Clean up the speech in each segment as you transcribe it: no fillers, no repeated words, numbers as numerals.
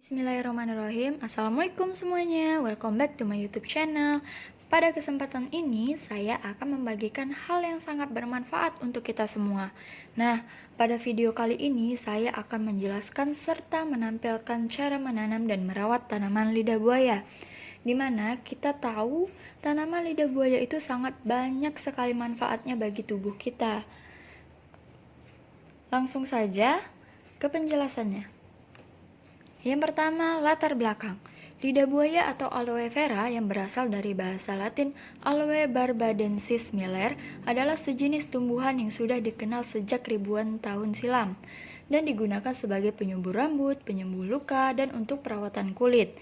Bismillahirrahmanirrahim. Assalamualaikum semuanya. Welcome back to my YouTube channel. Pada kesempatan ini, saya akan membagikan hal yang sangat bermanfaat untuk kita semua. Nah, pada video kali ini saya akan menjelaskan serta menampilkan cara menanam dan merawat tanaman lidah buaya. Di mana kita tahu tanaman lidah buaya itu sangat banyak sekali manfaatnya bagi tubuh kita. Langsung saja ke penjelasannya. Yang pertama, latar belakang. Lidah buaya atau aloe vera yang berasal dari bahasa Latin Aloe barbadensis Miller adalah sejenis tumbuhan yang sudah dikenal sejak ribuan tahun silam dan digunakan sebagai penyubur rambut, penyembuh luka, dan untuk perawatan kulit.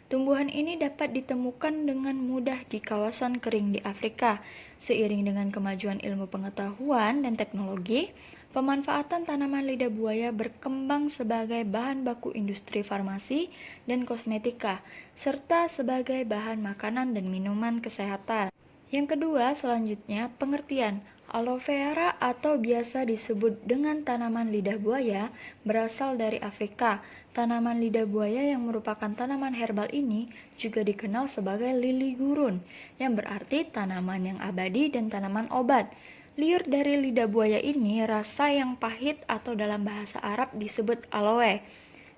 Tumbuhan ini dapat ditemukan dengan mudah di kawasan kering di Afrika. Seiring dengan kemajuan ilmu pengetahuan dan teknologi, pemanfaatan tanaman lidah buaya berkembang sebagai bahan baku industri farmasi dan kosmetika, serta sebagai bahan makanan dan minuman kesehatan. Yang kedua, selanjutnya, pengertian. Aloe vera atau biasa disebut dengan tanaman lidah buaya berasal dari Afrika. Tanaman lidah buaya yang merupakan tanaman herbal ini juga dikenal sebagai lili gurun, yang berarti tanaman yang abadi dan tanaman obat. Liur dari lidah buaya ini rasa yang pahit atau dalam bahasa Arab disebut aloe,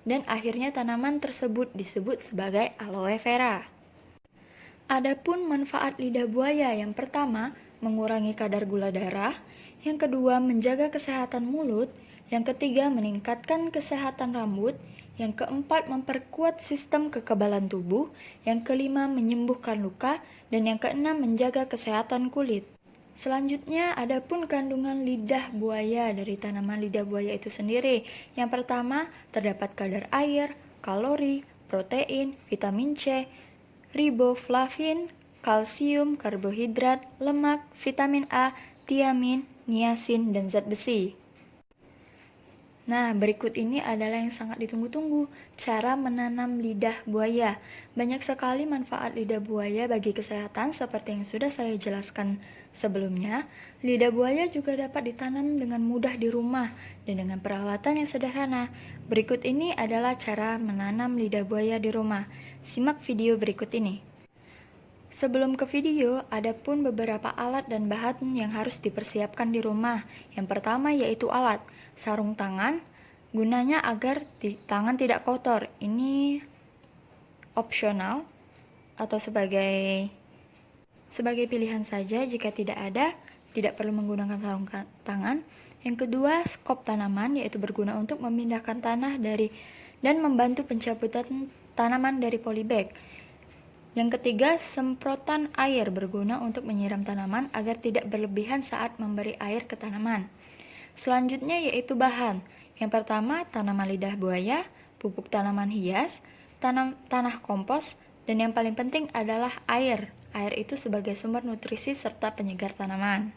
dan akhirnya tanaman tersebut disebut sebagai aloe vera. Adapun manfaat lidah buaya yang pertama, mengurangi kadar gula darah, yang kedua menjaga kesehatan mulut, yang ketiga meningkatkan kesehatan rambut, yang keempat memperkuat sistem kekebalan tubuh, yang kelima menyembuhkan luka, dan yang keenam menjaga kesehatan kulit. Selanjutnya, adapun kandungan lidah buaya dari tanaman lidah buaya itu sendiri. Yang pertama, terdapat kadar air, kalori, protein, vitamin C, riboflavin, kalsium, karbohidrat, lemak, vitamin A, tiamin, niasin, dan zat besi. Nah, berikut ini adalah yang sangat ditunggu-tunggu, cara menanam lidah buaya. Banyak sekali manfaat lidah buaya bagi kesehatan seperti yang sudah saya jelaskan sebelumnya. Lidah buaya juga dapat ditanam dengan mudah di rumah dan dengan peralatan yang sederhana. Berikut ini adalah cara menanam lidah buaya di rumah. Simak video berikut ini. Sebelum ke video, ada pun beberapa alat dan bahan yang harus dipersiapkan di rumah. Yang pertama yaitu alat, sarung tangan, gunanya agar tangan tidak kotor. Ini opsional atau sebagai pilihan saja. Jika tidak ada, tidak perlu menggunakan sarung tangan. Yang kedua, skop tanaman, yaitu berguna untuk memindahkan tanah dan membantu pencabutan tanaman dari polybag. Yang ketiga, semprotan air berguna untuk menyiram tanaman agar tidak berlebihan saat memberi air ke tanaman. Selanjutnya yaitu bahan. Yang pertama, tanaman lidah buaya, pupuk tanaman hias, tanah kompos, dan yang paling penting adalah air. Air itu sebagai sumber nutrisi serta penyegar tanaman.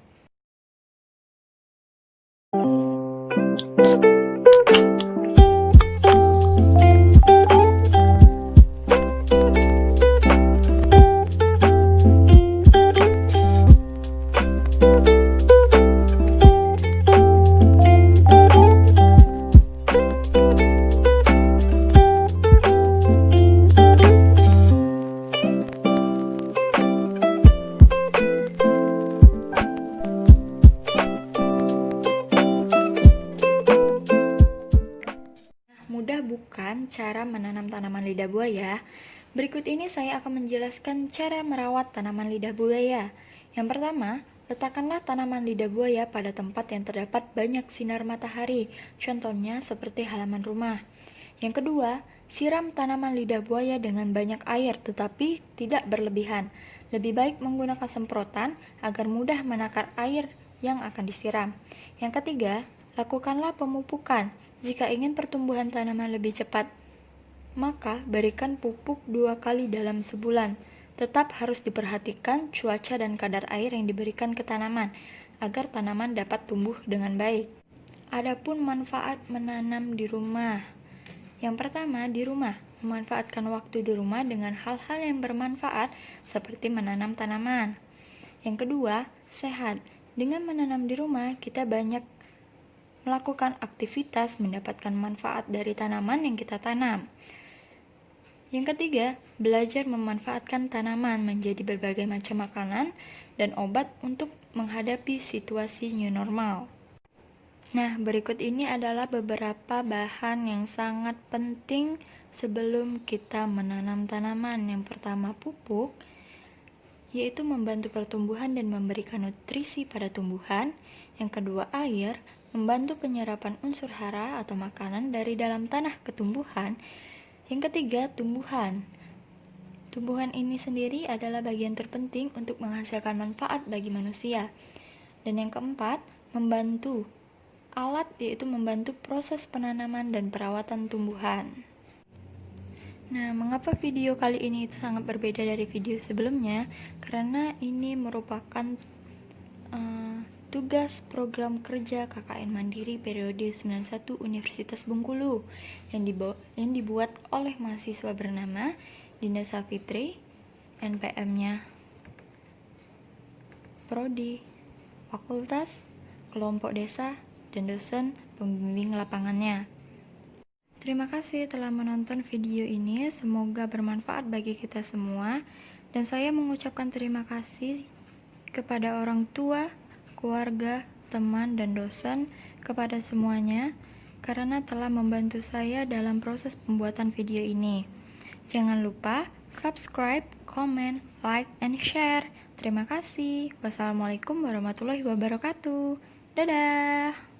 Mudah bukan cara menanam tanaman lidah buaya? Berikut ini saya akan menjelaskan cara merawat tanaman lidah buaya. Yang pertama, letakkanlah tanaman lidah buaya pada tempat yang terdapat banyak sinar matahari, contohnya seperti halaman rumah. Yang kedua, siram tanaman lidah buaya dengan banyak air tetapi tidak berlebihan. Lebih baik menggunakan semprotan agar mudah menakar air yang akan disiram. Yang ketiga, lakukanlah pemupukan. Jika ingin pertumbuhan tanaman lebih cepat, maka berikan pupuk 2 kali dalam sebulan. Tetap harus diperhatikan cuaca dan kadar air yang diberikan ke tanaman, agar tanaman dapat tumbuh dengan baik. Adapun manfaat menanam di rumah. Yang pertama, di rumah. Memanfaatkan waktu di rumah dengan hal-hal yang bermanfaat seperti menanam tanaman. Yang kedua, sehat. Dengan menanam di rumah, kita banyak melakukan aktivitas mendapatkan manfaat dari tanaman yang kita tanam. Yang ketiga, belajar memanfaatkan tanaman menjadi berbagai macam makanan dan obat untuk menghadapi situasi new normal. Nah, berikut ini adalah beberapa bahan yang sangat penting sebelum kita menanam tanaman. Yang pertama, pupuk, yaitu membantu pertumbuhan dan memberikan nutrisi pada tumbuhan. Yang kedua, air, membantu penyerapan unsur hara atau makanan dari dalam tanah ke tumbuhan. Yang ketiga, tumbuhan. Tumbuhan ini sendiri adalah bagian terpenting untuk menghasilkan manfaat bagi manusia. Dan yang keempat, membantu alat, yaitu membantu proses penanaman dan perawatan tumbuhan. Nah, mengapa video kali ini itu sangat berbeda dari video sebelumnya? Karena ini merupakan tugas program kerja KKN Mandiri periode 91 Universitas Bengkulu yang dibuat oleh mahasiswa bernama Dinda Safitri, NPM-nya Prodi, Fakultas, Kelompok Desa, dan dosen pembimbing lapangannya. Terima kasih telah menonton video ini, semoga bermanfaat bagi kita semua, dan saya mengucapkan terima kasih kepada orang tua, keluarga, teman, dan dosen, kepada semuanya, karena telah membantu saya dalam proses pembuatan video ini. Jangan lupa subscribe, comment, like, and share. Terima kasih. Wassalamualaikum warahmatullahi wabarakatuh. Dadah!